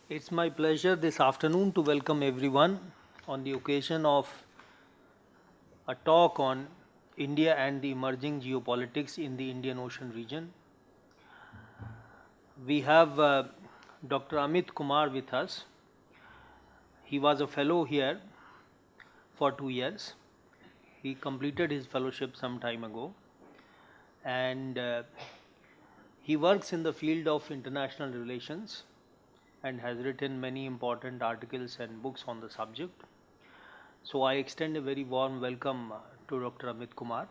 It's my pleasure this afternoon to welcome everyone on the occasion of a talk on India and the emerging geopolitics in the Indian Ocean region. We have Dr. Amit Kumar with us. He was a fellow here for 2 years. He completed his fellowship some time ago and he works in the field of international relations and has written many important articles and books on the subject. So I extend a very warm welcome to Dr. Amit Kumar,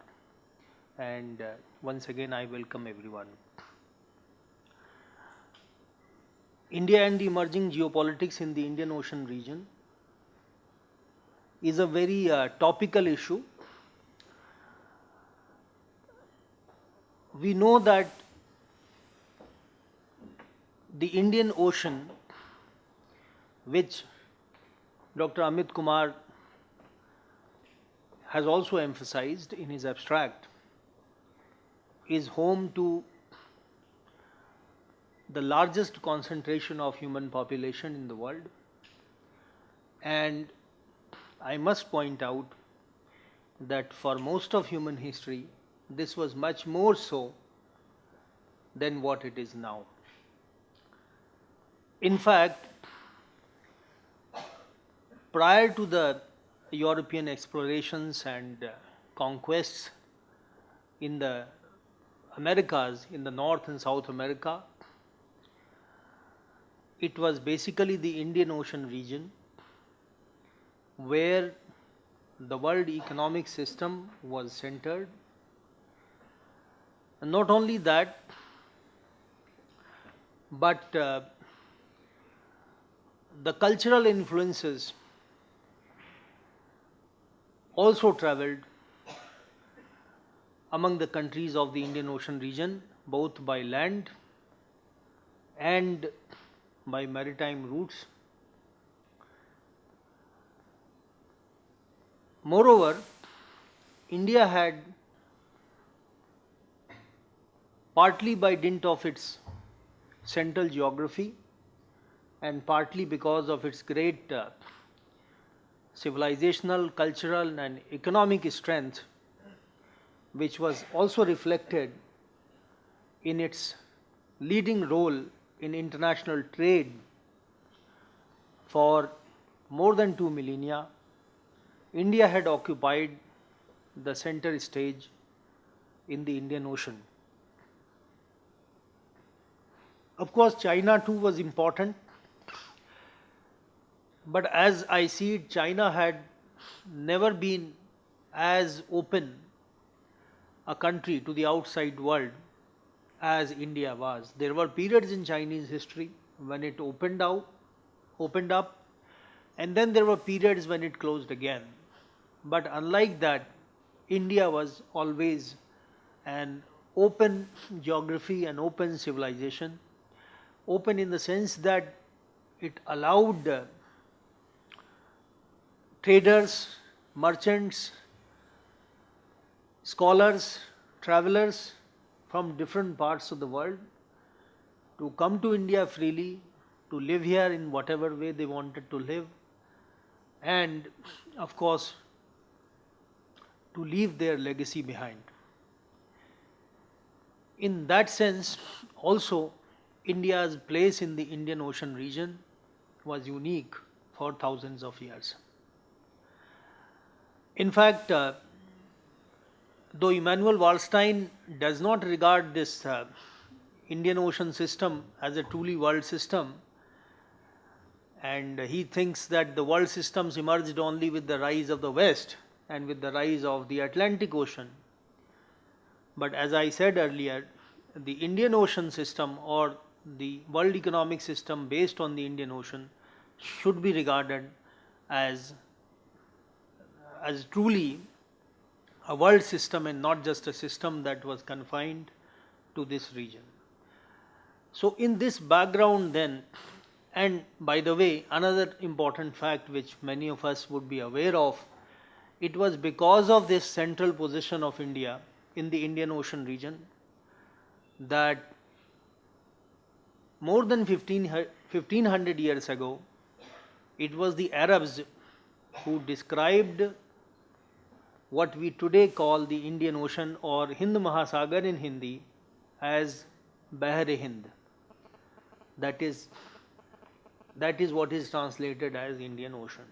and once again I welcome everyone. India and the emerging geopolitics in the Indian Ocean region is a very topical issue. We know that the Indian Ocean, which Dr. Amit Kumar has also emphasized in his abstract, is home to the largest concentration of human population in the world. And I must point out that for most of human history, this was much more so than what it is now. In fact, prior to the European explorations and conquests in the Americas, in the North and South America, it was basically the Indian Ocean region where the world economic system was centered. And not only that, but the cultural influences also traveled among the countries of the Indian Ocean region, both by land and by maritime routes. Moreover, India had, partly by dint of its central geography and partly because of its great civilizational, cultural and economic strength, which was also reflected in its leading role in international trade for more than 2 millennia, India had occupied the center stage in the Indian Ocean. Of course, China too was important, but as I see it, China had never been as open a country to the outside world as India was. There were periods in Chinese history when it opened up, and then there were periods when it closed again. But unlike that, India was always an open geography, an open civilization, open in the sense that it allowed traders, merchants, scholars, travelers from different parts of the world to come to India freely, to live here in whatever way they wanted to live, and of course to leave their legacy behind. In that sense, also India's place in the Indian Ocean region was unique for thousands of years. In fact, though Immanuel Wallerstein does not regard this Indian Ocean system as a truly world system, and he thinks that the world systems emerged only with the rise of the West and with the rise of the Atlantic Ocean. But as I said earlier, the Indian Ocean system, or the world economic system based on the Indian Ocean, should be regarded as truly a world system and not just a system that was confined to this region. So in this background then, and by the way, another important fact which many of us would be aware of, it was because of this central position of India in the Indian Ocean region that more than 1500 years ago, it was the Arabs who described what we today call the Indian Ocean or Hind Mahasagar in Hindi as Bahr-e-Hind. That is what is translated as Indian Ocean.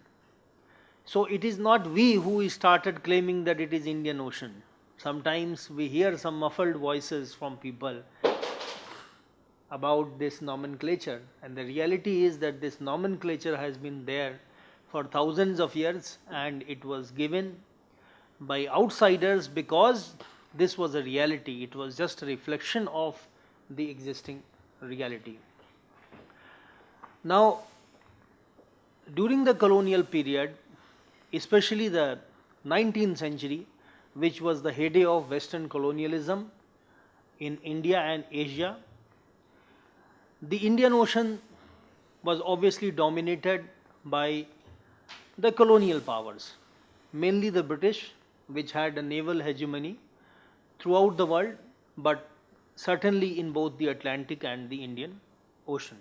So it is not we who started claiming that it is Indian Ocean. Sometimes we hear some muffled voices from people about this nomenclature, and the reality is that this nomenclature has been there for thousands of years, and it was given by outsiders because this was a reality. It was just a reflection of the existing reality. Now, during the colonial period, especially the 19th century, which was the heyday of Western colonialism in India and Asia, the Indian Ocean was obviously dominated by the colonial powers, mainly the British, which had a naval hegemony throughout the world, but certainly in both the Atlantic and the Indian Ocean.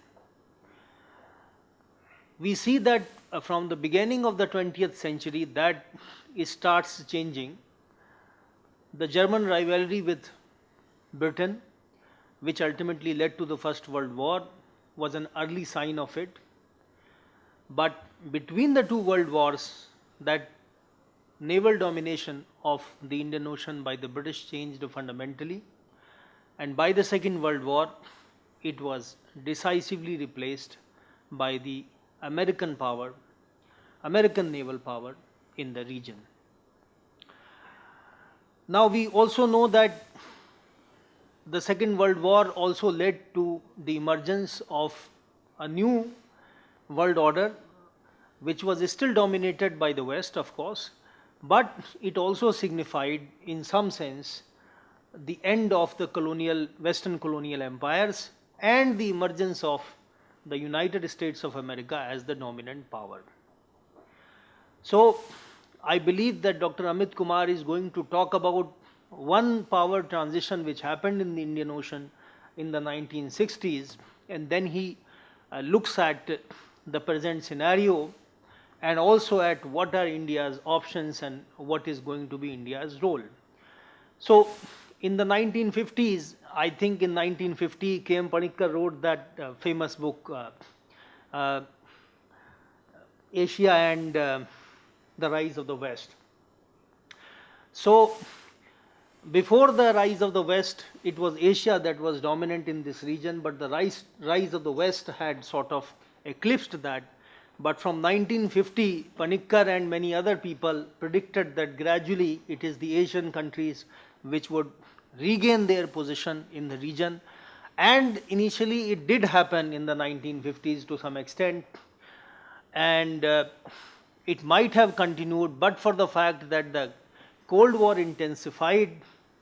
We see that from the beginning of the 20th century that it starts changing. The German rivalry with Britain, which ultimately led to the First World War, was an early sign of it. But between the two world wars, that naval domination of the Indian Ocean by the British changed fundamentally, and by the Second World War, it was decisively replaced by the American power, American naval power in the region. Now we also know that the Second World War also led to the emergence of a new world order, which was still dominated by the West, of course, but it also signified in some sense the end of the Western colonial empires and the emergence of the United States of America as the dominant power. So I believe that Dr. Amit Kumar is going to talk about one power transition which happened in the Indian Ocean in the 1960s, and then he looks at the present scenario and also at what are India's options and what is going to be India's role. So in the 1950s, I think in 1950, K.M. Panikkar wrote that famous book, Asia and the Rise of the West. So before the rise of the West, it was Asia that was dominant in this region, but the rise of the West had sort of eclipsed that. But from 1950, Panikkar and many other people predicted that gradually it is the Asian countries which would regain their position in the region, and initially it did happen in the 1950s to some extent, and it might have continued but for the fact that the Cold War intensified,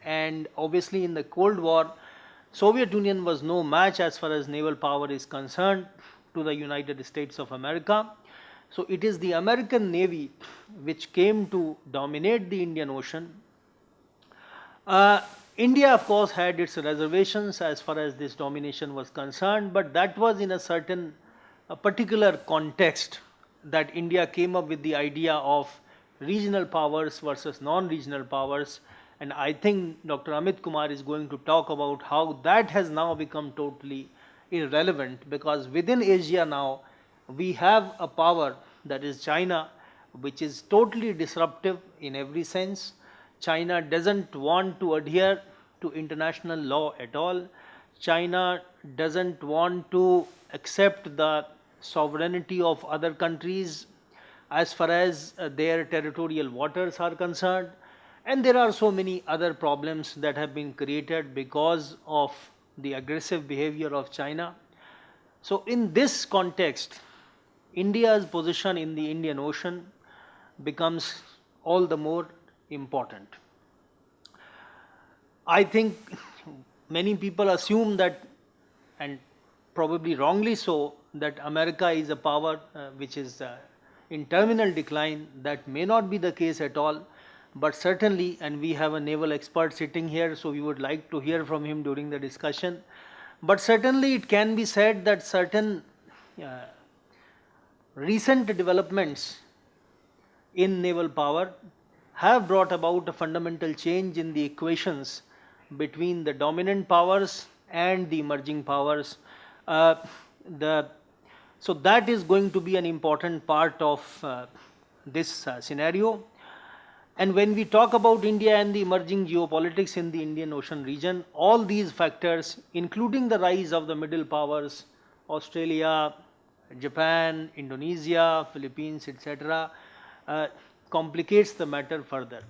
and obviously in the Cold War Soviet Union was no match as far as naval power is concerned to the United States of America. So it is the American Navy which came to dominate the Indian Ocean. India, of course, had its reservations as far as this domination was concerned, but that was in a particular context that India came up with the idea of regional powers versus non-regional powers, and I think Dr. Amit Kumar is going to talk about how that has now become totally irrelevant, because within Asia now we have a power, that is China, which is totally disruptive in every sense. China doesn't want to adhere to international law at all. China doesn't want to accept the sovereignty of other countries as far as their territorial waters are concerned, and there are so many other problems that have been created because of the aggressive behavior of China. So in this context, India's position in the Indian Ocean becomes all the more important. I think many people assume that, and probably wrongly so, that America is a power which is in terminal decline. That may not be the case at all, but certainly, and we have a naval expert sitting here, so we would like to hear from him during the discussion, but certainly it can be said that certain uh, recent developments in naval power have brought about a fundamental change in the equations between the dominant powers and the emerging powers. Uh, the so that is going to be an important part of this scenario. And when we talk about India and the emerging geopolitics in the Indian Ocean region, all these factors, including the rise of the middle powers, Australia, Japan, Indonesia, Philippines, etc., uh, complicates the matter further.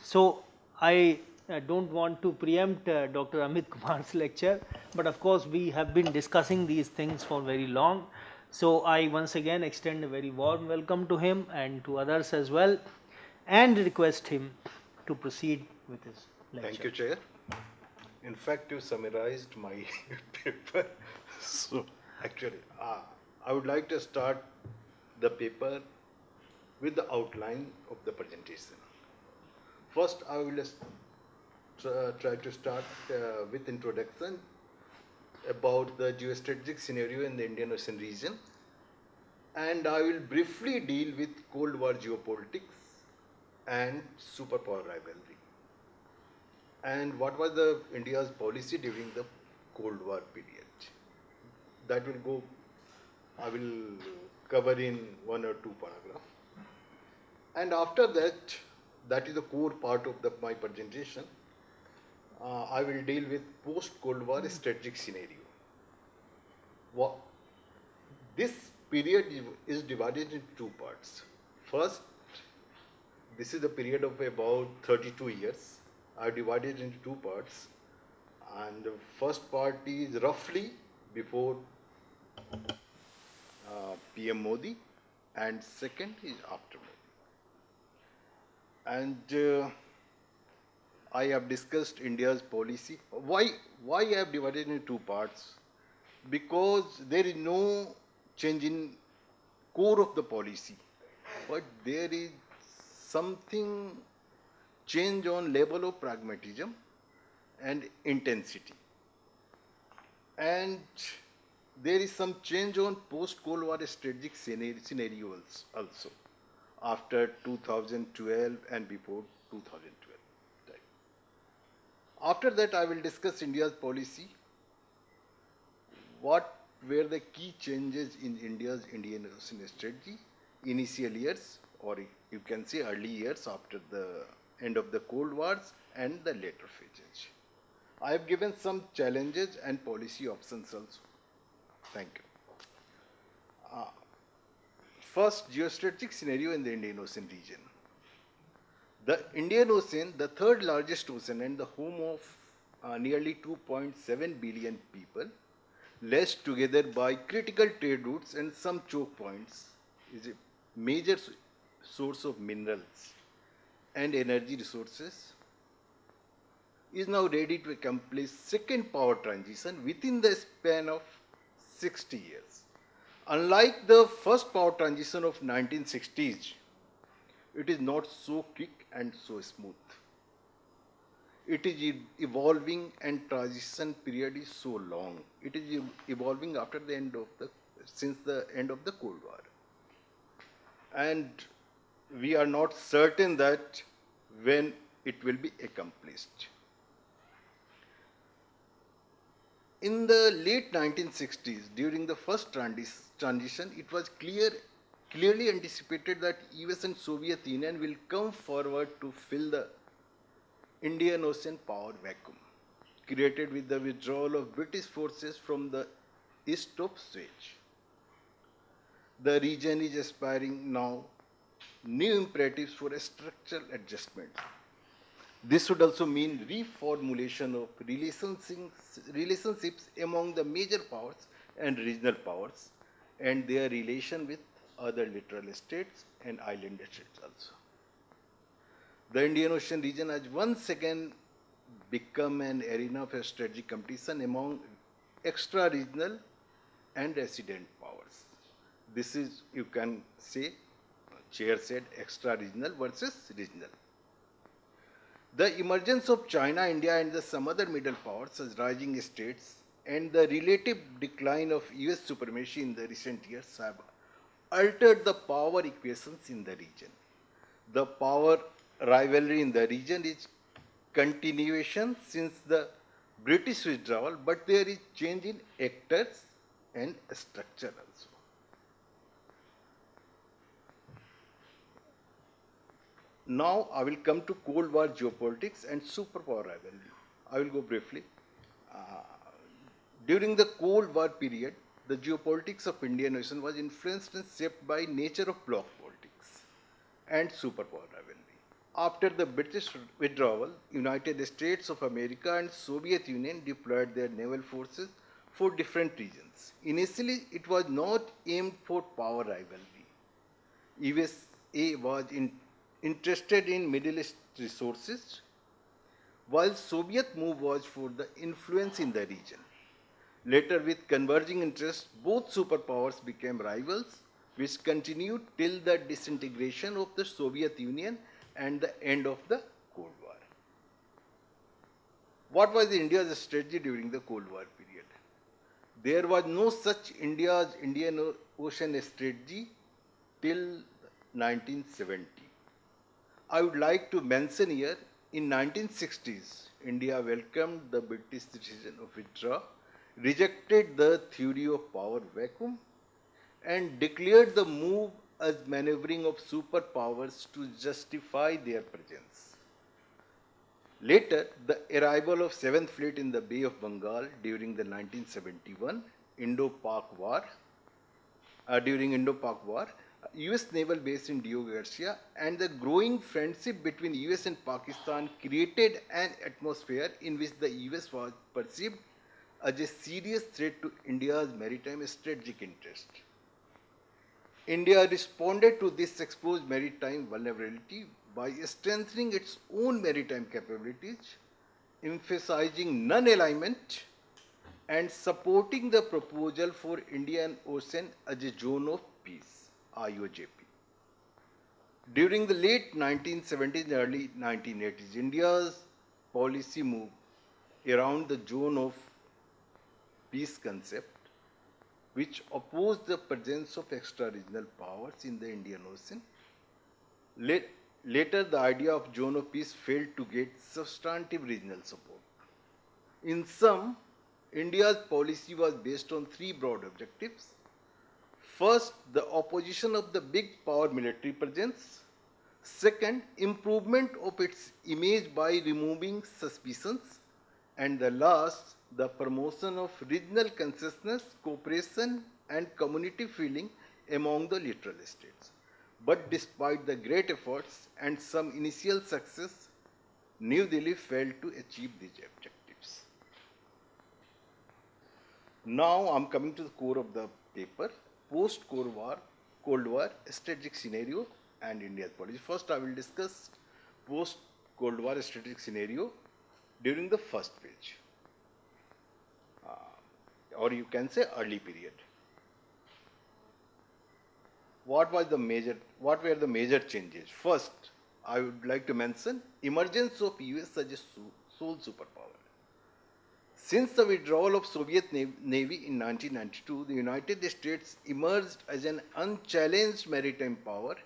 So I don't want to preempt Dr. Amit Kumar's lecture, but of course we have been discussing these things for very long. So I once again extend a very warm welcome to him and to others as well, and request him to proceed with his Thank lecture. you, Chair. In fact, you summarized my paper. So, actually, I would like to start the paper with the outline of the presentation. First, I will just try to start with introduction about the geostrategic scenario in the Indian Ocean region, and I will briefly deal with Cold War geopolitics and superpower rivalry, and what was the India's policy during the Cold War period. That will go, I will cover in one or two paragraphs. And after that, that is the core part of my presentation. I will deal with post-Cold War strategic scenario. What, this period is divided into two parts. First, this is a period of about 32 years. I divided into two parts. And the first part is roughly before PM Modi, and second is after Modi. And I have discussed India's policy. Why I have divided into two parts? Because there is no change in core of the policy, but there is something change on level of pragmatism and intensity. And there is some change on post-Cold War strategic scenarios also after 2012 and before 2012. Right. After that, I will discuss India's policy. What were the key changes in India's Indian Ocean strategy, initial years, or you can say early years after the end of the Cold Wars and the later phases. I have given some challenges and policy options also. Thank you. First, geostrategic scenario in the Indian Ocean region. The Indian Ocean, the third largest ocean and the home of nearly 2.7 billion people, lashed together by critical trade routes and some choke points, is a major source of minerals and energy resources, is now ready to accomplish second power transition within the span of 60 years. Unlike the first power transition of 1960s, it is not so quick and so smooth. It is evolving, and transition period is so long. It is evolving after the end of since the end of the Cold War. And we are not certain that when it will be accomplished. In the late 1960s, during the first transition, it was clearly anticipated that US and Soviet Union will come forward to fill the Indian Ocean power vacuum created with the withdrawal of British forces from the east of Suez. The region is aspiring now new imperatives for a structural adjustment. This would also mean reformulation of relationships among the major powers and regional powers and their relation with other littoral states and island states also. The Indian Ocean region has once again become an arena of strategic competition among extra-regional and resident powers. This is, you can say, Chair said, extra-regional versus regional. The emergence of China, India, and some other middle powers as rising states and the relative decline of US supremacy in the recent years have altered the power equations in the region. The power rivalry in the region is continuation since the British withdrawal, but there is change in actors and structure also. Now I will come to Cold War geopolitics and superpower rivalry. I will go briefly. Uh, During the Cold War period, the geopolitics of Indian Ocean was influenced and shaped by nature of bloc politics and superpower rivalry. After the British withdrawal, United States of America and Soviet Union deployed their naval forces for different regions. Initially, it was not aimed for power rivalry. USA was interested in Middle East resources, while Soviet move was for the influence in the region. Later, with converging interests, both superpowers became rivals, which continued till the disintegration of the Soviet Union and the end of the Cold War. What was India's strategy during the Cold War period? There was no such India's Indian Ocean strategy till 1970. I would like to mention here, in 1960s, India welcomed the British decision of withdraw, rejected the theory of power vacuum, and declared the move as maneuvering of superpowers to justify their presence. Later, the arrival of 7th Fleet in the Bay of Bengal during the 1971 Indo-Pak War, US naval base in Dio Garcia, and the growing friendship between US and Pakistan created an atmosphere in which the US was perceived as a serious threat to India's maritime strategic interest. India responded to this exposed maritime vulnerability by strengthening its own maritime capabilities, emphasizing non-alignment, and supporting the proposal for Indian Ocean as a zone of peace, IOJP. During the late 1970s and early 1980s, India's policy moved around the zone of peace concept, which opposed the presence of extra-regional powers in the Indian Ocean. Later, the idea of zone of peace failed to get substantive regional support. In sum, India's policy was based on three broad objectives. First, the opposition of the big power military presence. Second, improvement of its image by removing suspicions. And the last, the promotion of regional consciousness, cooperation, and community feeling among the littoral states. But despite the great efforts and some initial success, New Delhi failed to achieve these objectives. Now I am coming to the core of the paper, post-Cold War strategic scenario and India's policy. First, I will discuss post-Cold War strategic scenario during the first page, or you can say early period. What were the major changes? First, I would like to mention emergence of US as a sole superpower. Since the withdrawal of Soviet Navy in 1992, the United States emerged as an unchallenged maritime power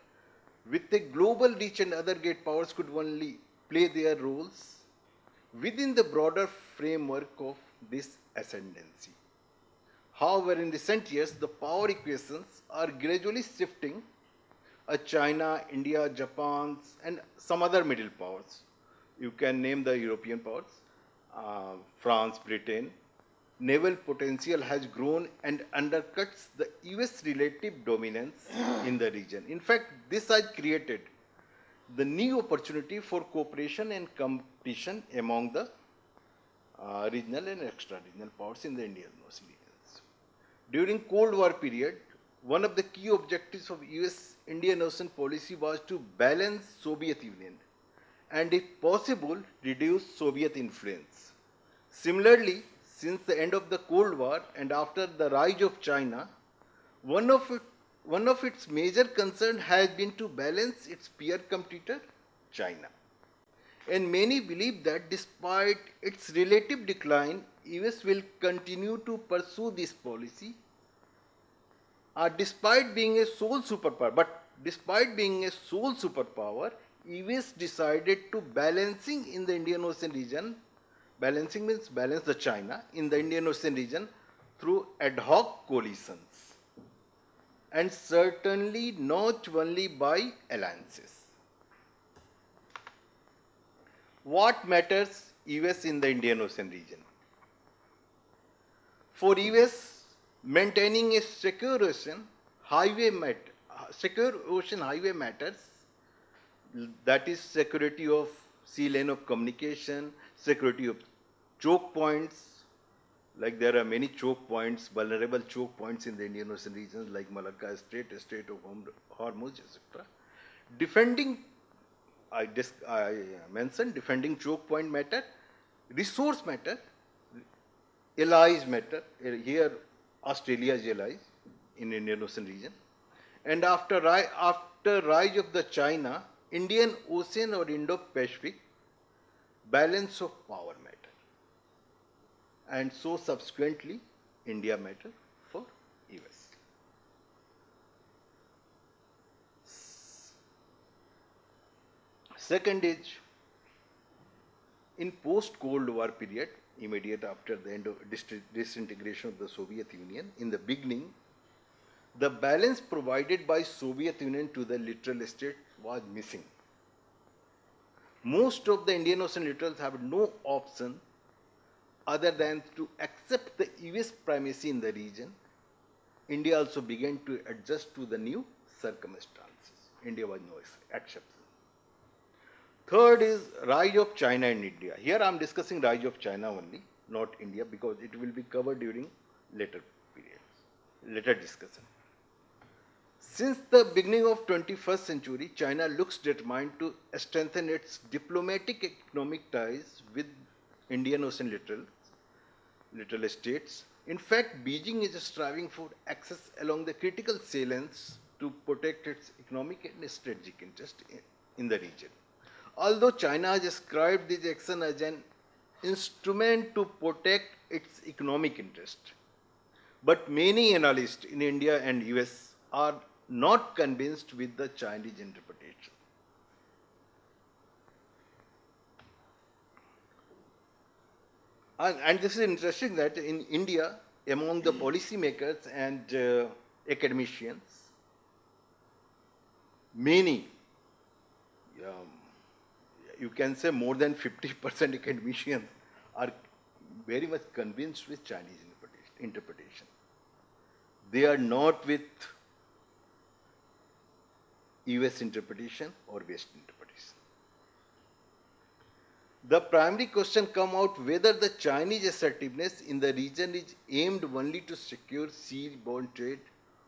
with a global reach, and other great powers could only play their roles within the broader framework of this ascendancy. However, in recent years, the power equations are gradually shifting. China, India, Japan, and some other middle powers. You can name the European powers, France, Britain. Naval potential has grown and undercuts the US relative dominance in the region. In fact, this has created the new opportunity for cooperation and competition among the regional and extra-regional powers in the Indian Ocean regions. During Cold War period, one of the key objectives of US Indian Ocean policy was to balance Soviet Union and, if possible, reduce Soviet influence. Similarly, since the end of the Cold War and after the rise of China, one of its major concerns has been to balance its peer competitor, China. And many believe that despite its relative decline US will continue to pursue this policy despite being a sole superpower. But despite being a sole superpower, US decided to balancing in the Indian Ocean region. Balancing means balance the China in the Indian Ocean region through ad hoc coalitions, and certainly not only by alliances. What matters US in the Indian Ocean region? For US, maintaining a secure ocean highway matters. That is security of sea lane of communication, security of choke points. Like there are many choke points, vulnerable choke points in the Indian Ocean regions like Malacca Strait, Strait of Hormuz, etc. Defending, I mentioned defending choke point matter, resource matter, allies matter. Here, Australia is allies in Indian Ocean region. And after rise of the China, Indian Ocean or Indo-Pacific, balance of power matter. And so subsequently, India matter for US. Second is, in post-Cold War period, immediate after the end of disintegration of the Soviet Union, in the beginning, the balance provided by Soviet Union to the littoral state was missing. Most of the Indian Ocean littorals have no option other than to accept the US primacy in the region. India also began to adjust to the new circumstances. India was no exception. Third is rise of China and India. Here I am discussing rise of China only, not India, because it will be covered during later periods, later discussion. Since the beginning of 21st century, China looks determined to strengthen its diplomatic economic ties with Indian Ocean littoral states. In fact, Beijing is striving for access along the critical salients to protect its economic and strategic interest in the region. Although China has described this action as an instrument to protect its economic interest, but many analysts in India and US are not convinced with the Chinese interpretation. And this is interesting that in India, among the policymakers and academicians, many, you can say more than 50% academicians are very much convinced with Chinese interpretation. They are not with US interpretation or West interpretation. The primary question comes out whether the Chinese assertiveness in the region is aimed only to secure seaborne trade,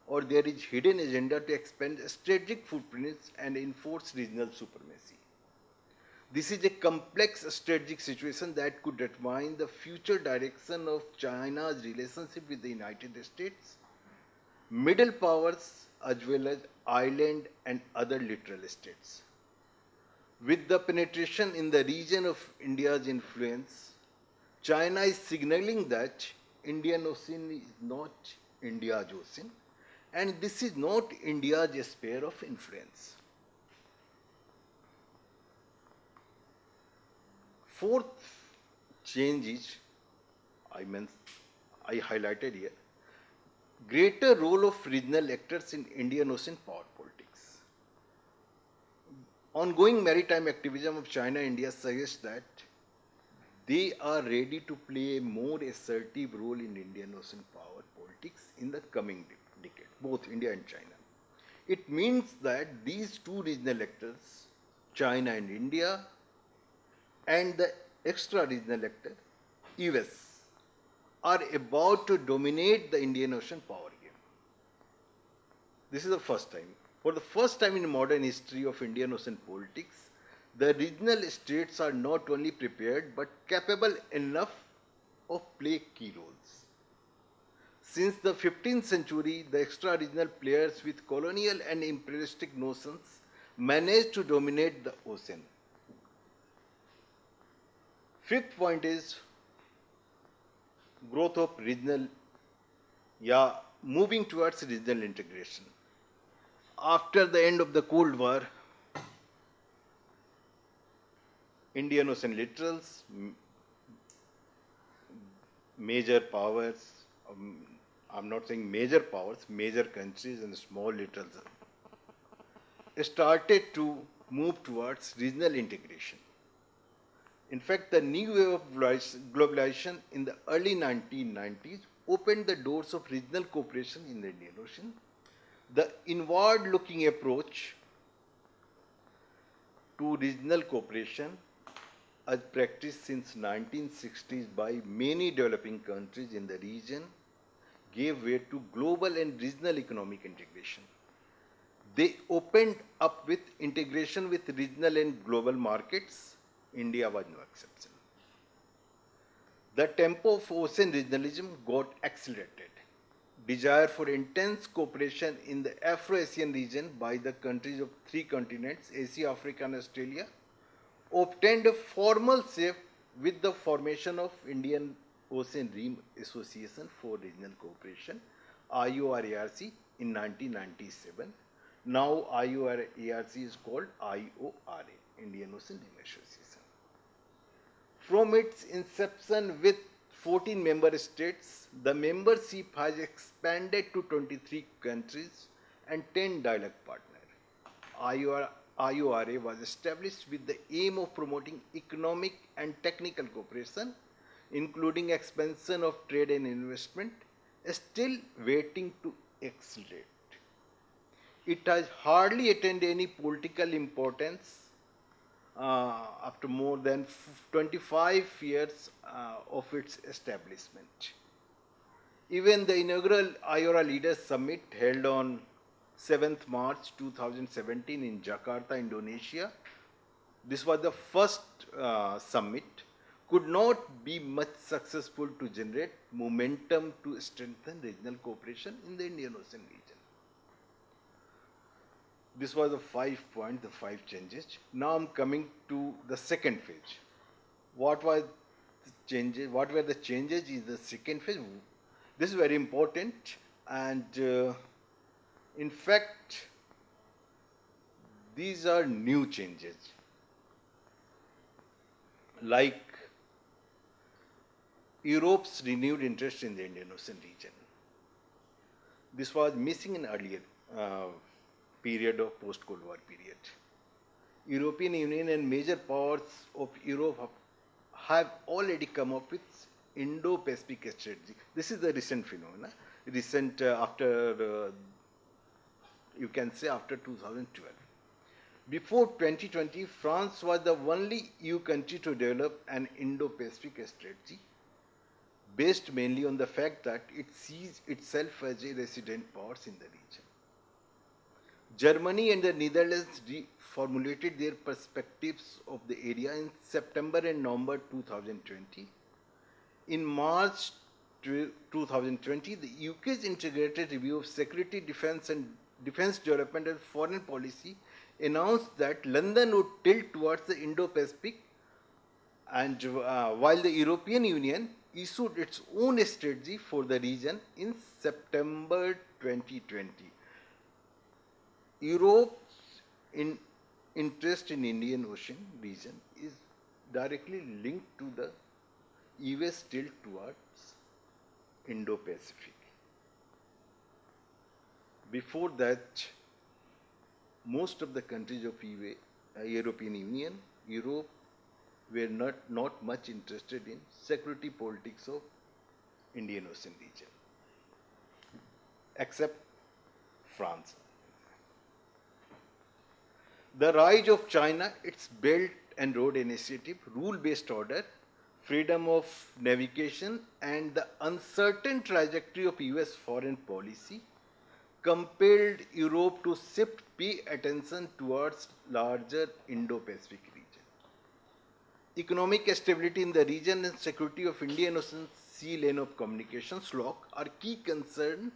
or there is hidden agenda to expand strategic footprints and enforce regional supremacy. This is a complex strategic situation that could determine the future direction of China's relationship with the United States, middle powers, as well as island and other littoral states. With the penetration in the region of India's influence, China is signaling that Indian Ocean is not India's ocean, and this is not India's sphere of influence. Fourth change is, I highlighted here, greater role of regional actors in Indian Ocean power politics. Ongoing maritime activism of China and India suggests that they are ready to play a more assertive role in Indian Ocean power politics in the coming decade, both India and China. It means that these two regional actors, China and India, and the extra regional actor, US, are about to dominate the Indian Ocean power game. This is the first time. For the first time in modern history of Indian Ocean politics, the regional states are not only prepared but capable enough of play key roles. Since the 15th century, the extra-regional players with colonial and imperialistic notions managed to dominate the ocean. Fifth point is growth of regional, yeah, moving towards regional integration. After the end of the Cold War, Indian Ocean littorals, major powers, I'm not saying major powers, major countries and small littorals started to move towards regional integration. In fact, the new wave of globalization in the early 1990s opened the doors of regional cooperation in the Indian Ocean. The inward looking approach to regional cooperation, as practiced since 1960s by many developing countries in the region, gave way to global and regional economic integration. They opened up with integration with regional and global markets. India was no exception. The tempo of ocean regionalism got accelerated. Desire for intense cooperation in the Afro-Asian region by the countries of three continents, Asia, Africa and Australia, obtained a formal shape with the formation of Indian Ocean Rim Association for Regional Cooperation, IORARC, in 1997. Now IORARC is called IORA, Indian Ocean Rim Association. From its inception with 14 member states, the membership has expanded to 23 countries and 10 dialogue partners. IORA was established with the aim of promoting economic and technical cooperation, including expansion of trade and investment, still waiting to accelerate. It has hardly attained any political importance after more than 25 years of its establishment. Even the inaugural IORA Leaders Summit held on 7th March 2017 in Jakarta, Indonesia, this was the first summit, could not be much successful to generate momentum to strengthen regional cooperation in the Indian Ocean region. This was the 5 points, the 5 changes. Now I'm coming to the second phase. What was the changes? What were the changes in the second phase? This is very important, and in fact, these are new changes. Like Europe's renewed interest in the Indian Ocean region. This was missing in earlier period of post-Cold War period. European Union and major powers of Europe have already come up with Indo-Pacific strategy. This is the recent phenomena. Recent you can say after 2012. Before 2020, France was the only EU country to develop an Indo-Pacific strategy based mainly on the fact that it sees itself as a resident powers in the region. Germany and the Netherlands reformulated their perspectives of the area in September and November 2020. In March 2020, the UK's integrated review of security, defense development and foreign policy announced that London would tilt towards the Indo-Pacific, and while the European Union issued its own strategy for the region in September 2020. Europe's interest in Indian Ocean region is directly linked to the US tilt towards Indo-Pacific. Before that, most of the countries of European Union, Europe, were not much interested in security politics of Indian Ocean region, except France. The rise of China, its Belt and Road Initiative, rule-based order, freedom of navigation, and the uncertain trajectory of US foreign policy compelled Europe to pay attention towards larger Indo-Pacific region. Economic stability in the region and security of Indian Ocean sea lane of communications lock are key concerns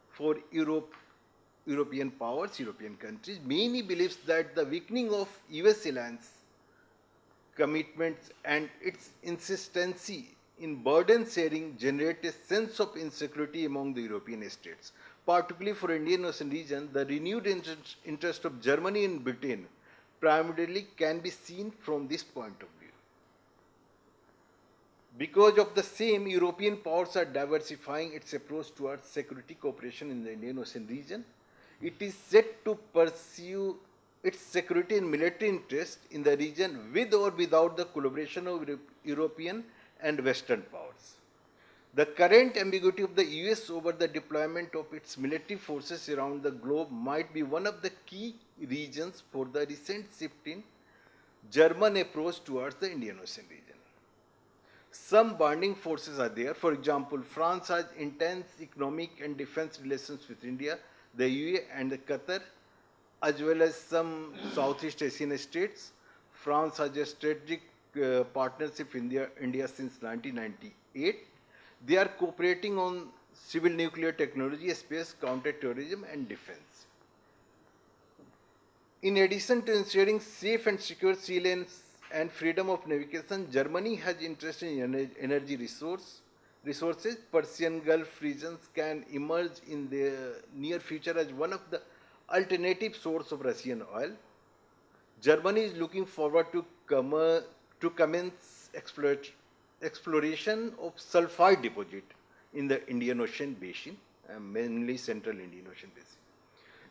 for European powers, European countries. Many believes that the weakening of US alliance commitments and its insistency in burden sharing generate a sense of insecurity among the European states. Particularly for Indian Ocean region, the renewed interest of Germany and Britain primarily can be seen from this point of view. Because of the same, European powers are diversifying its approach towards security cooperation in the Indian Ocean region. It is set to pursue its security and military interests in the region with or without the collaboration of European and Western powers. The current ambiguity of the US over the deployment of its military forces around the globe might be one of the key reasons for the recent shift in German approach towards the Indian Ocean region. Some bonding forces are there. For example, France has intense economic and defense relations with India, the UAE and Qatar, as well as some Southeast Asian states. France has a strategic partnership with India since 1998. They are cooperating on civil nuclear technology, space, counter-terrorism and defense. In addition to ensuring safe and secure sea lanes and freedom of navigation, Germany has interest in energy resources. Persian Gulf regions can emerge in the near future as one of the alternative source of Russian oil. Germany is looking forward to commence exploration of sulfide deposit in the Indian Ocean basin, mainly central Indian Ocean basin.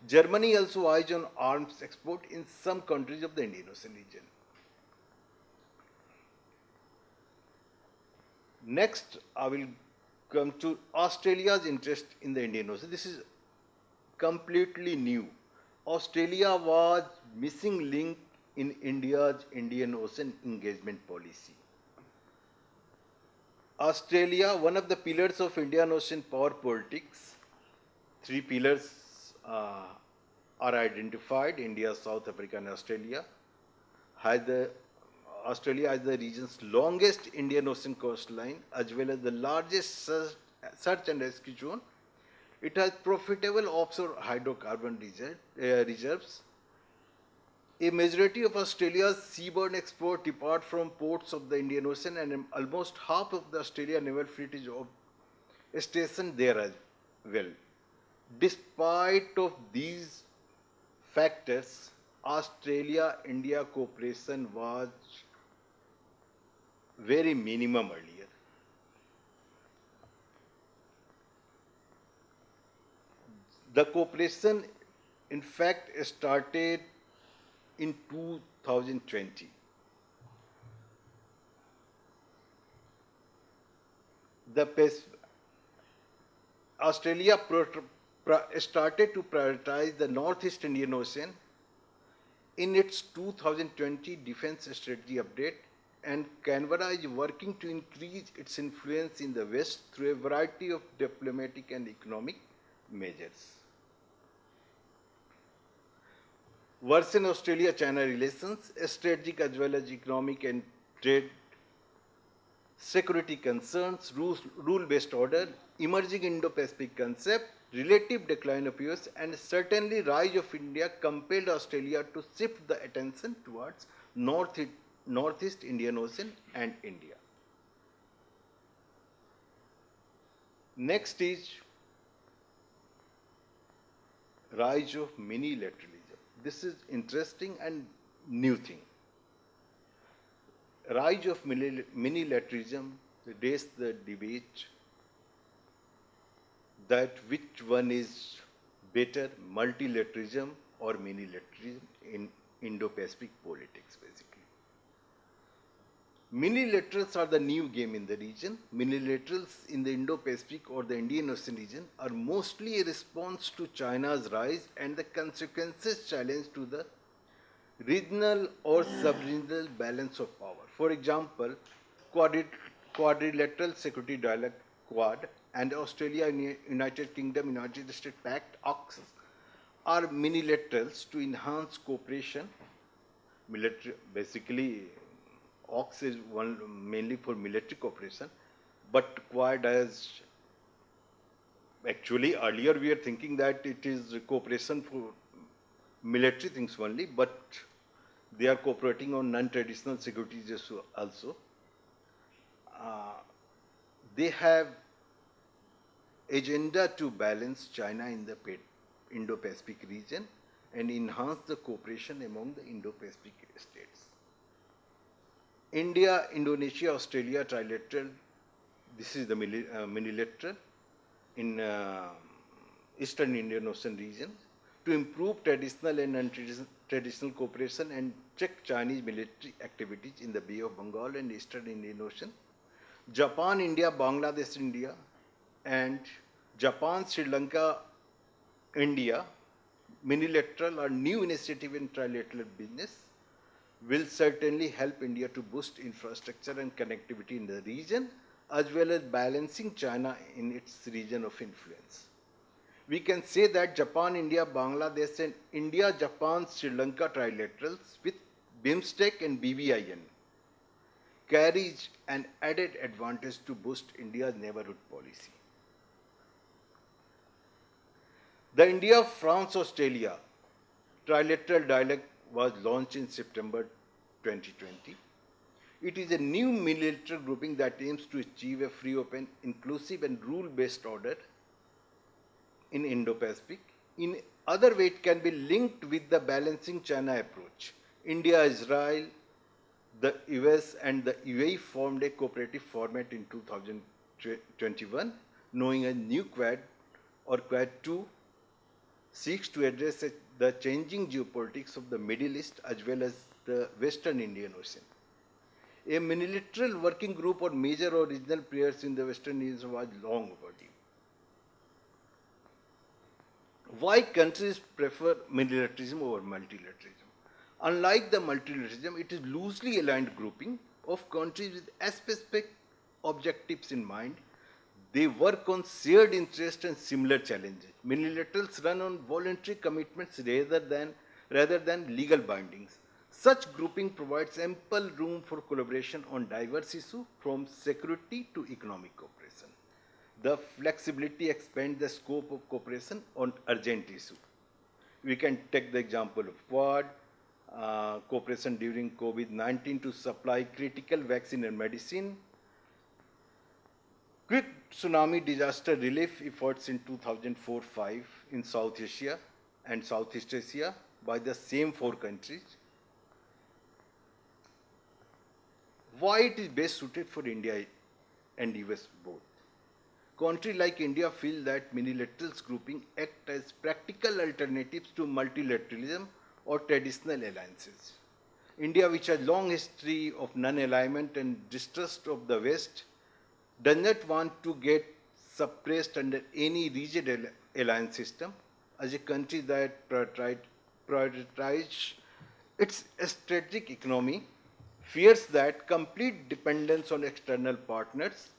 Germany also eyes on arms export in some countries of the Indian Ocean region. Next, I will come to Australia's interest in the Indian Ocean. This is completely new. Australia was missing link in India's Indian Ocean engagement policy. Australia, one of the pillars of Indian Ocean power politics, three pillars are identified: India, South Africa, and Australia. Australia has the region's longest Indian Ocean coastline as well as the largest search and rescue zone. It has profitable offshore hydrocarbon reserves. A majority of Australia's seaborne export depart from ports of the Indian Ocean, and almost half of the Australian naval fleet is stationed there as well. Despite of these factors, Australia-India cooperation was very minimum earlier. The cooperation, in fact, started in 2020. Australia started to prioritize the Northeast Indian Ocean in its 2020 Defence Strategy Update, and Canberra is working to increase its influence in the West through a variety of diplomatic and economic measures. Worsen Australia-China relations, strategic as well as economic and trade, security concerns, rule-based order, emerging Indo-Pacific concept, relative decline of US, and certainly rise of India compelled Australia to shift the attention towards Northeast Indian Ocean and India. Next is rise of minilateralism. This is interesting and new thing. Rise of minilateralism raised the debate that which one is better, multilateralism or minilateralism in Indo-Pacific politics, basically. Minilaterals are the new game in the region. Minilaterals in the Indo-Pacific or the Indian Ocean region are mostly a response to China's rise and the consequences challenge to the regional or sub-regional balance of power. For example, Quadrilateral Security Dialogue Quad and Australia, United Kingdom, United States Pact AUKUS are minilaterals to enhance cooperation. Basically, AUKUS is one mainly for military cooperation, but Quad has actually earlier we are thinking that it is cooperation for military things only, but they are cooperating on non-traditional security issues also. They have agenda to balance China in the Indo-Pacific region and enhance the cooperation among the Indo-Pacific states. India, Indonesia, Australia trilateral, this is the minilateral in Eastern Indian Ocean region to improve traditional and non-traditional cooperation and check Chinese military activities in the Bay of Bengal and Eastern Indian Ocean. Japan, India, Bangladesh, India, and Japan, Sri Lanka, India, minilateral or new initiative in trilateral business will certainly help India to boost infrastructure and connectivity in the region as well as balancing China in its region of influence. We can say that Japan, India, Bangladesh and India, Japan, Sri Lanka trilaterals with BIMSTEC and BVIN carries an added advantage to boost India's neighborhood policy. The India-France-Australia trilateral dialogue was launched in September 2020. It is a new multilateral grouping that aims to achieve a free, open, inclusive and rule-based order in Indo-Pacific. In other way, it can be linked with the balancing China approach. India, Israel, the US and the UAE formed a cooperative format in 2021, knowing a new Quad or Quad 2 seeks to address the changing geopolitics of the Middle East as well as the Western Indian Ocean. A multilateral working group or major or regional players in the Western Indian Ocean was long overdue. Why countries prefer multilateralism over multilateralism? Unlike the multilateralism, it is loosely aligned grouping of countries with specific objectives in mind. They work on shared interests and similar challenges. Multilaterals run on voluntary commitments rather than legal bindings. Such grouping provides ample room for collaboration on diverse issues from security to economic cooperation. The flexibility expands the scope of cooperation on urgent issues. We can take the example of Quad, cooperation during COVID-19 to supply critical vaccine and medicine, quick tsunami disaster relief efforts in 2004-5 in South Asia and Southeast Asia by the same four countries. Why it is best suited for India and US both? Countries like India feel that multilaterals grouping act as practical alternatives to multilateralism or traditional alliances. India, which has long history of non-alignment and distrust of the West, does not want to get suppressed under any rigid alliance system. As a country that prioritizes its strategic economy, fears that complete dependence on external partners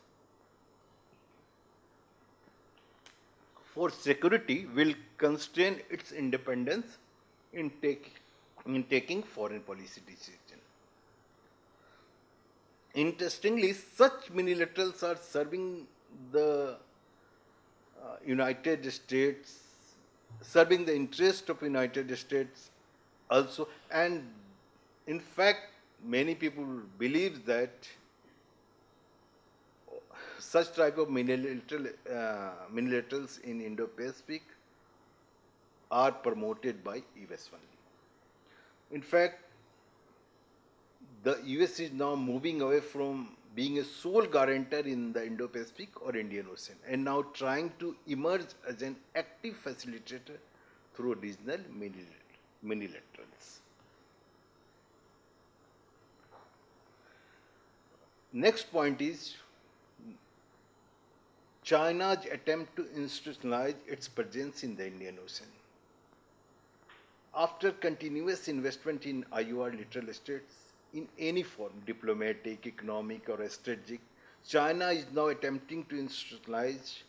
for security will constrain its independence in taking foreign policy decisions. Interestingly, such multilaterals are serving the United States, serving the interest of United States also, and in fact, many people believe that such type of multilaterals in Indo-Pacific are promoted by US only. In fact, the US is now moving away from being a sole guarantor in the Indo-Pacific or Indian Ocean and now trying to emerge as an active facilitator through regional multilaterals. Next point is China's attempt to institutionalize its presence in the Indian Ocean. After continuous investment in IOR littoral states in any form, diplomatic, economic or strategic, China is now attempting to institutionalize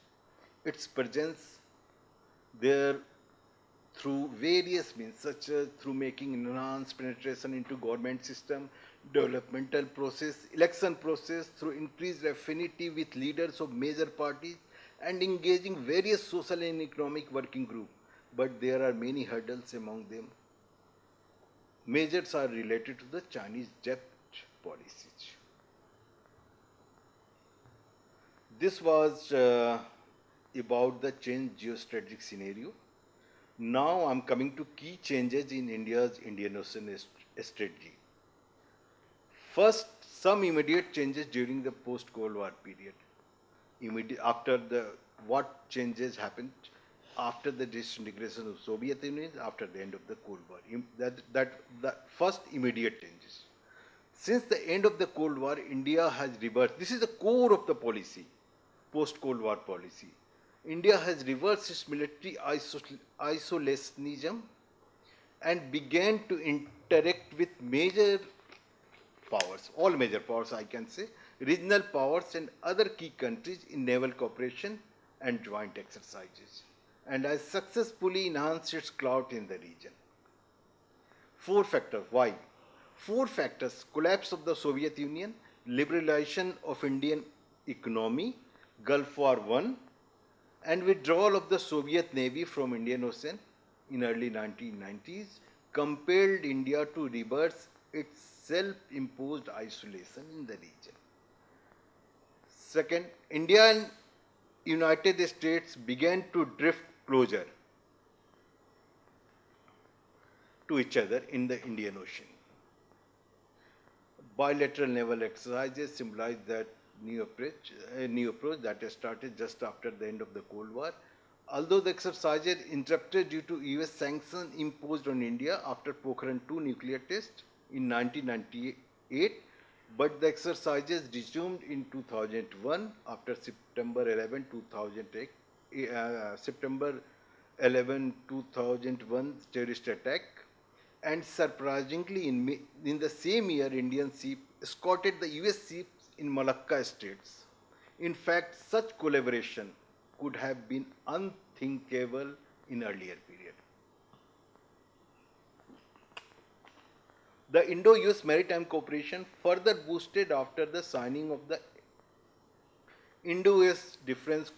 its presence there through various means, such as through making enhanced penetration into government system, developmental process, election process, through increased affinity with leaders of major parties, and engaging various social and economic working groups. But there are many hurdles among them. Measures are related to the Chinese debt policies. This was about the change geostrategic scenario. Now I'm coming to key changes in India's Indian Ocean strategy. First, some immediate changes during the post-Cold War period. After the what changes happened after the disintegration of Soviet Union, after the end of the Cold War. That the first immediate changes. Since the end of the Cold War, India has reversed. This is the core of the policy, post-Cold War policy. India has reversed its military isolationism and began to interact with major powers, all major powers I can say, regional powers and other key countries in naval cooperation and joint exercises, and has successfully enhanced its clout in the region. Four factors. Why? Four factors: collapse of the Soviet Union, liberalization of Indian economy, Gulf War I, and withdrawal of the Soviet Navy from Indian Ocean in early 1990s compelled India to reverse its self-imposed isolation in the region. Second, India and United States began to drift closer to each other in the Indian Ocean. Bilateral naval exercises symbolize that new approach that started just after the end of the Cold War. Although the exercises interrupted due to US sanctions imposed on India after Pokhran II nuclear test in 1998, but the exercises resumed in 2001 after September 11, 2001 terrorist attack. And surprisingly, in the same year, Indian ship escorted the US ships in Malacca states. In fact, such collaboration could have been unthinkable in earlier period. The Indo-US maritime cooperation further boosted after the signing of the Indo-US Defense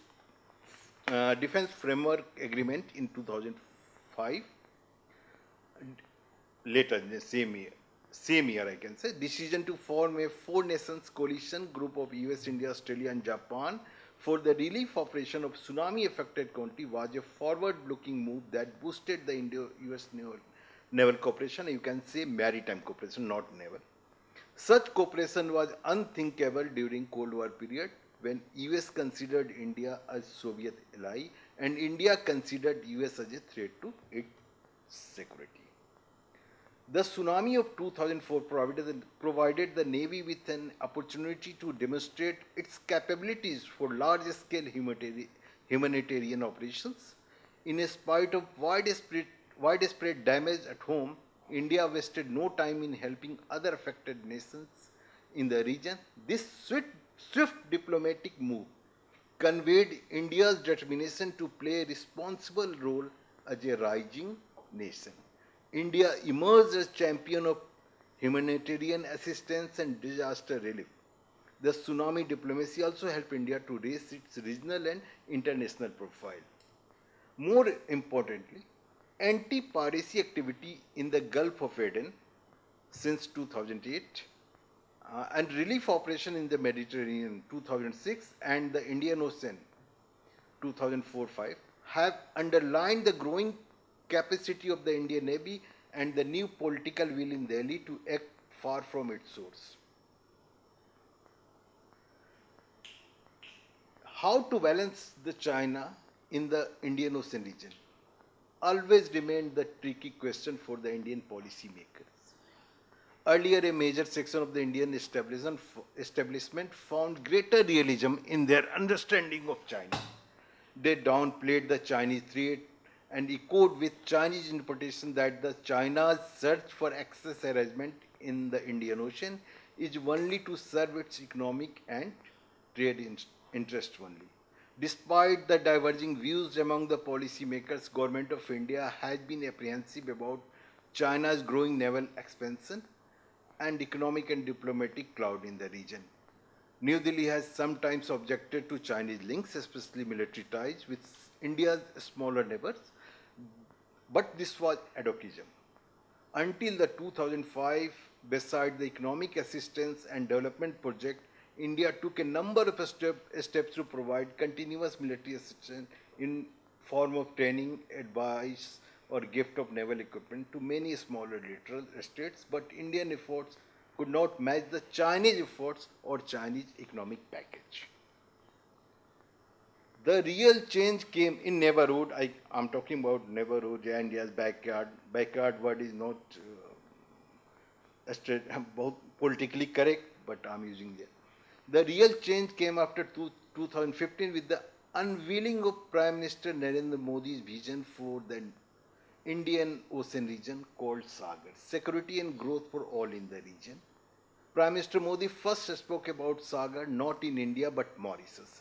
Framework Agreement in 2005. Later in the same year I can say, decision to form a four nations coalition group of US, India, Australia and Japan for the relief operation of tsunami affected country was a forward looking move that boosted the Indo-US naval cooperation. You can say maritime cooperation, not naval. Such cooperation was unthinkable during Cold War period when US considered India as Soviet ally and India considered US as a threat to its security. The tsunami of 2004 provided the Navy with an opportunity to demonstrate its capabilities for large-scale humanitarian operations. In spite of widespread damage at home, India wasted no time in helping other affected nations in the region. This swift diplomatic move conveyed India's determination to play a responsible role as a rising nation. India emerged as champion of humanitarian assistance and disaster relief. The tsunami diplomacy also helped India to raise its regional and international profile. More importantly, anti-piracy activity in the Gulf of Aden since 2008 and relief operation in the Mediterranean 2006 and the Indian Ocean 2004-5 have underlined the growing capacity of the Indian Navy and the new political will in Delhi to act far from its source. How to balance the China in the Indian Ocean region always remained the tricky question for the Indian policymakers. Earlier, a major section of the Indian establishment found greater realism in their understanding of China. They downplayed the Chinese threat and echoed with Chinese interpretation that the China's search for access arrangement in the Indian Ocean is only to serve its economic and trade interest only. Despite the diverging views among the policymakers, Government of India has been apprehensive about China's growing naval expansion and economic and diplomatic clout in the region. New Delhi has sometimes objected to Chinese links, especially military ties with India's smaller neighbors, but this was advocism. Until the 2005, beside the economic assistance and development project, India took a number of steps to provide continuous military assistance in form of training, advice, or gift of naval equipment to many smaller littoral states, but Indian efforts could not match the Chinese efforts or Chinese economic package. The real change came in neighborhood. I'm talking about neighborhood, India's backyard. Backyard word is not straight, both politically correct, but I'm using it. The real change came after 2015 with the unveiling of Prime Minister Narendra Modi's vision for the Indian Ocean region called Sagar, security and growth for all in the region. Prime Minister Modi first spoke about Sagar not in India but Mauritius.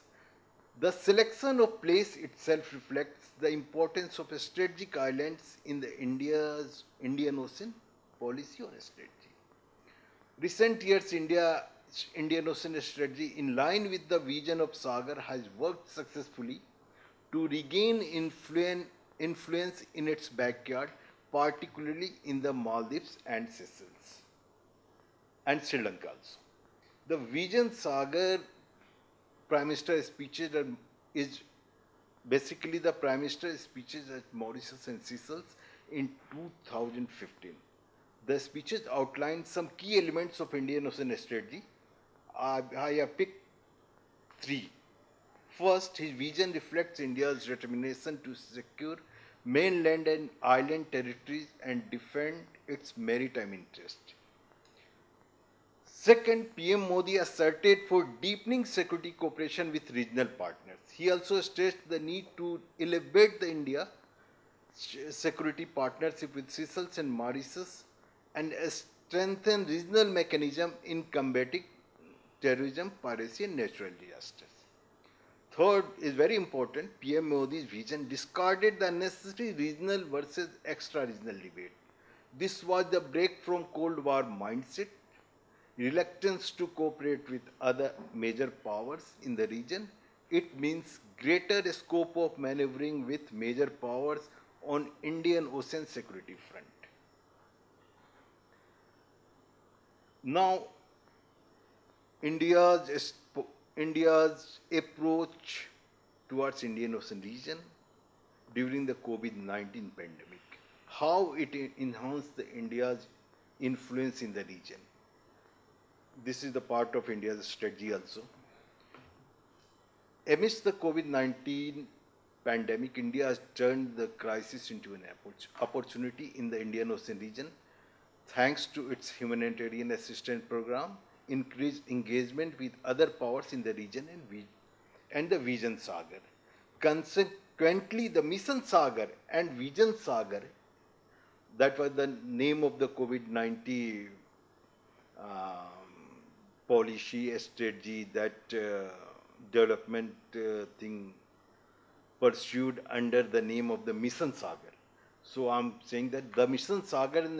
The selection of place itself reflects the importance of strategic islands in the Indian Ocean policy or strategy. Recent years, Indian Ocean strategy, in line with the vision of Sagar, has worked successfully to regain influence in its backyard, particularly in the Maldives and Seychelles and Sri Lanka also. The Vision Sagar Prime Minister speeches is basically the Prime Minister's speeches at Mauritius and Seychelles in 2015. The speeches outlined some key elements of Indian Ocean strategy. I have picked three. First, his vision reflects India's determination to secure mainland and island territories and defend its maritime interests. Second, PM Modi asserted for deepening security cooperation with regional partners. He also stressed the need to elevate the India security partnership with Seychelles and Mauritius and strengthen regional mechanism in combating terrorism, piracy and natural disasters. Third is very important, PM Modi's vision discarded the unnecessary regional versus extra-regional debate. This was the break from Cold War mindset, reluctance to cooperate with other major powers in the region. It means greater scope of maneuvering with major powers on Indian Ocean security front. Now, India's approach towards Indian Ocean region during the COVID-19 pandemic, how it enhanced India's influence in the region. This is the part of India's strategy also. Amidst the COVID-19 pandemic, India has turned the crisis into an opportunity in the Indian Ocean region thanks to its humanitarian assistance program, increased engagement with other powers in the region and the Vision Sagar. Consequently, the Mission Sagar and Vision Sagar, that was the name of the COVID-19 policy strategy, that development thing pursued under the name of the Mission Sagar. So I'm saying that the Mission Sagar and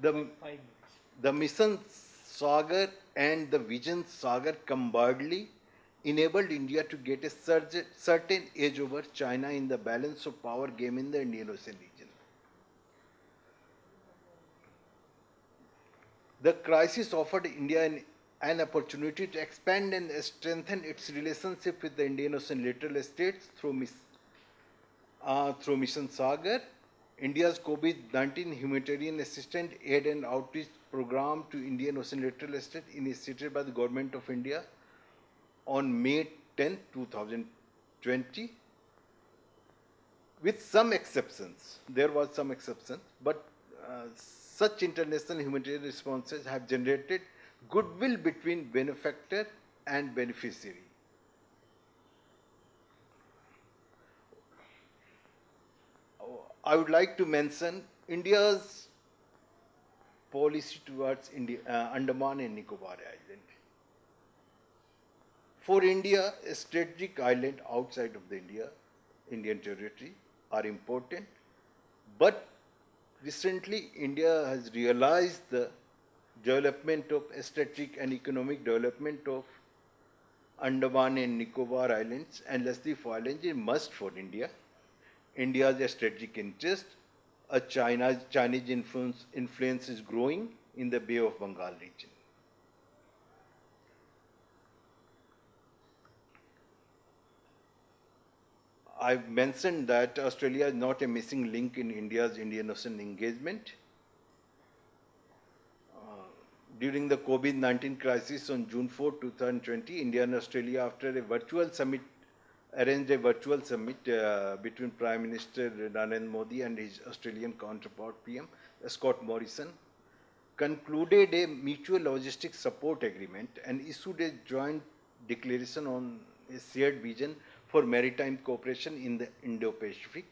the Mission Sagar and the Vision Sagar combinedly enabled India to get a certain edge over China in the balance of power game in the Indian Ocean region. The crisis offered India an opportunity to expand and strengthen its relationship with the Indian Ocean littoral states through Mission Sagar. India's COVID-19 humanitarian assistance aid and outreach program to Indian Ocean littoral states initiated by the Government of India on May 10, 2020. With some exceptions, there was some exception, but such international humanitarian responses have generated goodwill between benefactor and beneficiary. I would like to mention India's policy towards Andaman and Nicobar Island. For India, a strategic island outside of the Indian territory are important, but recently India has realized the development of strategic and economic development of Andaman and Nicobar Islands and Lakshadweep Islands is must for India. India's strategic interest, Chinese influence is growing in the Bay of Bengal region. I mentioned that Australia is not a missing link in India's Indian Ocean engagement. During the COVID-19 crisis on June 4, 2020, India and Australia, after a virtual summit, arranged a virtual summit between Prime Minister Narendra Modi and his Australian counterpart PM Scott Morrison, concluded a mutual logistics support agreement and issued a joint declaration on a shared vision for maritime cooperation in the Indo-Pacific.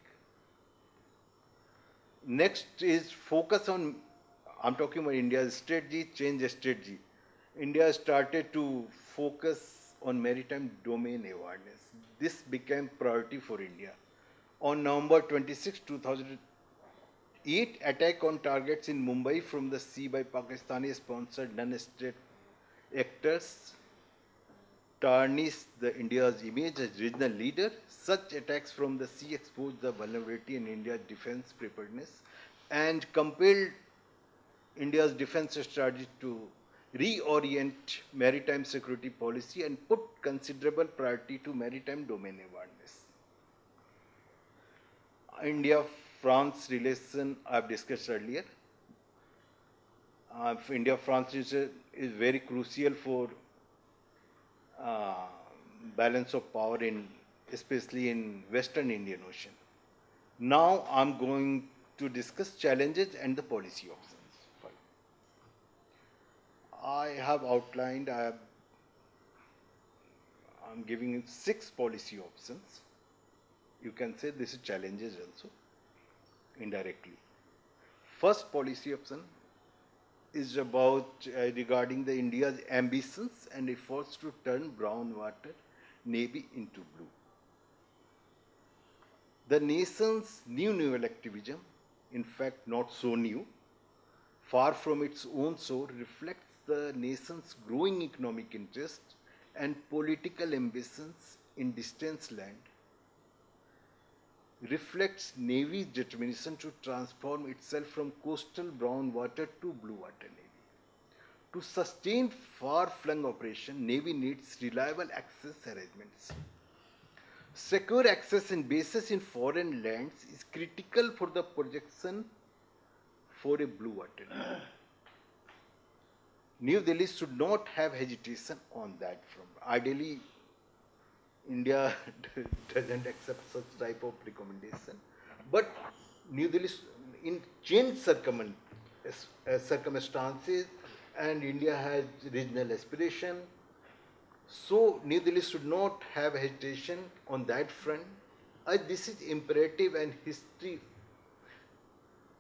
Next is focus on, I'm talking about India's strategy, change strategy. India started to focus on maritime domain awareness. This became priority for India. On November 26, 2008, attack on targets in Mumbai from the sea by Pakistani-sponsored non-state actors tarnished the India's image as regional leader. Such attacks from the sea exposed the vulnerability in India's defense preparedness and compelled India's defense strategy to reorient maritime security policy and put considerable priority to maritime domain awareness. India-France relation I have discussed earlier. India-France is very crucial for balance of power especially in Western Indian Ocean. Now I'm going to discuss challenges and the policy options. I have outlined, I'm giving 6 policy options. You can say this is challenges also, indirectly. First policy option is about regarding the India's ambitions and efforts to turn brown water navy into blue. The nation's new naval activism, in fact not so new, far from its own shore, reflects the nation's growing economic interest and political ambitions in distant land, reflects Navy's determination to transform itself from coastal brown water to blue water Navy. To sustain far-flung operation, Navy needs reliable access arrangements. Secure access and bases in foreign lands is critical for the projection for a blue water Navy. New Delhi should not have hesitation on that front. Ideally, India doesn't accept such type of recommendation, but New Delhi, in changed circumstances, and India has regional aspiration, so New Delhi should not have hesitation on that front. This is imperative and history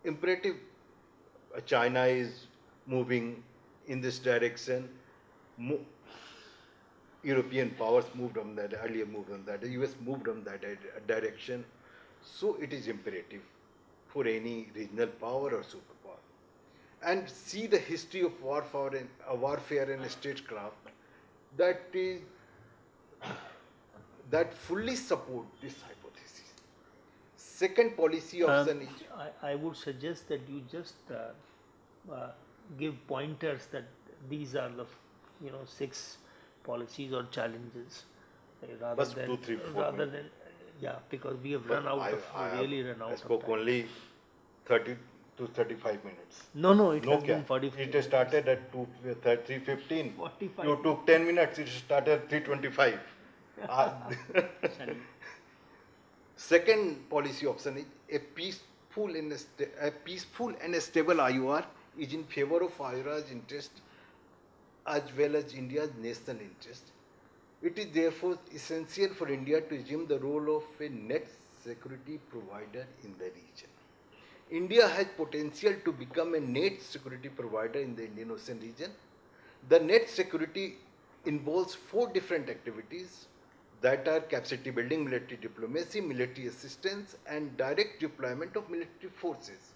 imperative. China is moving in this direction. European powers moved on that, earlier moved on that, the US moved on that direction. So it is imperative for any regional power or superpower. And see the history of warfare and statecraft that fully support this hypothesis. Second policy option is... I would suggest that you just give pointers that these are the 6 policies or challenges rather Bus than 2, 3, 4 rather than because we have run out I spoke only 30 to 35 minutes. No, it has been 45. It started at 3:15. 45. You took 10 minutes. It started at 3:25. Second policy option is a peaceful and a stable IOR is in favor of IOR's interest as well as India's national interest. It is therefore essential for India to assume the role of a net security provider in the region. India has potential to become a net security provider in the Indian Ocean region. The net security involves 4 different activities that are capacity building, military diplomacy, military assistance, and direct deployment of military forces.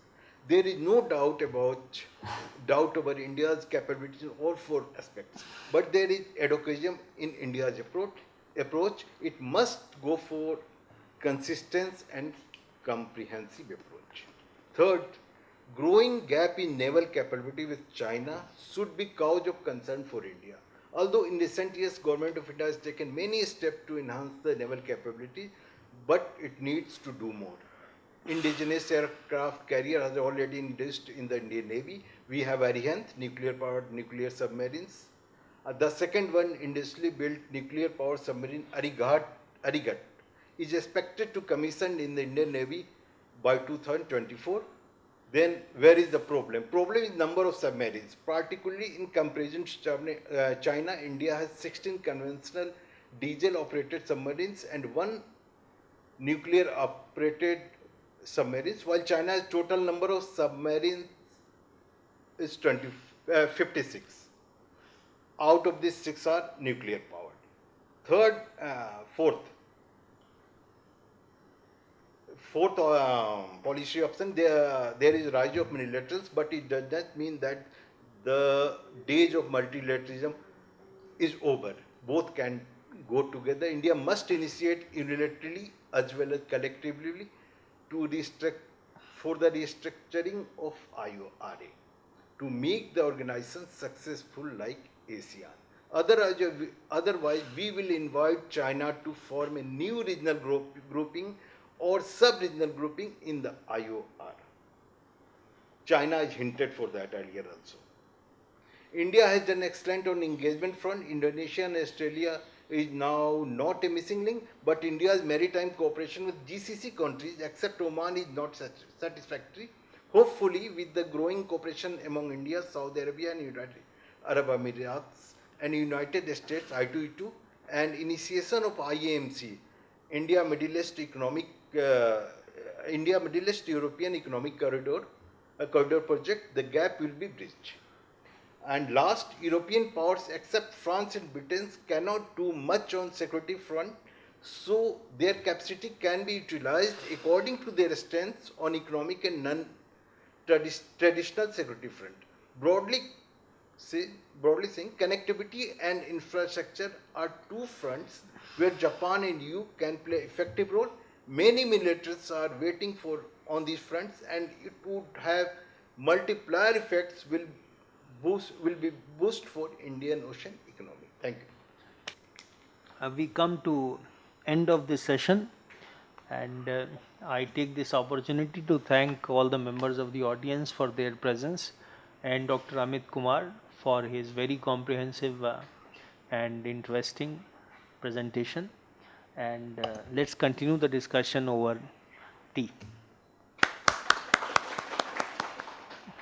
There is no doubt over India's capabilities in all 4 aspects. But there is advocacy in India's approach. It must go for consistency and comprehensive approach. Third, growing gap in naval capability with China should be cause of concern for India. Although in recent years, Government of India has taken many steps to enhance the naval capability, but it needs to do more. Indigenous aircraft carrier has already enlisted in the Indian Navy. We have Arihant, nuclear-powered nuclear submarines. The second one, industrially built nuclear-powered submarine Arigat, is expected to commission in the Indian Navy by 2024. Then where is the problem? Problem is number of submarines. Particularly in comparison to China, India has 16 conventional diesel-operated submarines and one nuclear operated submarines, while China's total number of submarines is 56. Out of these, 6 are nuclear powered. Fourth policy option, there is rise of multilaterals, but it does not mean that the days of multilateralism is over. Both can go together. India must initiate unilaterally as well as collectively to restrict for the restructuring of IORA to make the organization successful like ASEAN. Otherwise, we will invite China to form a new regional grouping or sub-regional grouping in the IOR. China has hinted for that earlier also. India has done excellent on engagement front. Indonesia and Australia is now not a missing link, but India's maritime cooperation with GCC countries, except Oman, is not satisfactory. Hopefully, with the growing cooperation among India, Saudi Arabia, and United Arab Emirates and United States, I2E2, and initiation of IAMC, India Middle East India Middle East European Economic Corridor project, the gap will be bridged. And last, European powers except France and Britain cannot do much on security front, so their capacity can be utilized according to their strengths on economic and non-traditional security front. Broadly saying, connectivity and infrastructure are two fronts where Japan and EU can play effective role. Many militaries are waiting for on these fronts, and it would have multiplier effects will be boost for Indian Ocean economy. Thank you. We come to end of this session, and I take this opportunity to thank all the members of the audience for their presence and Dr. Amit Kumar for his very comprehensive and interesting presentation. And let's continue the discussion over tea.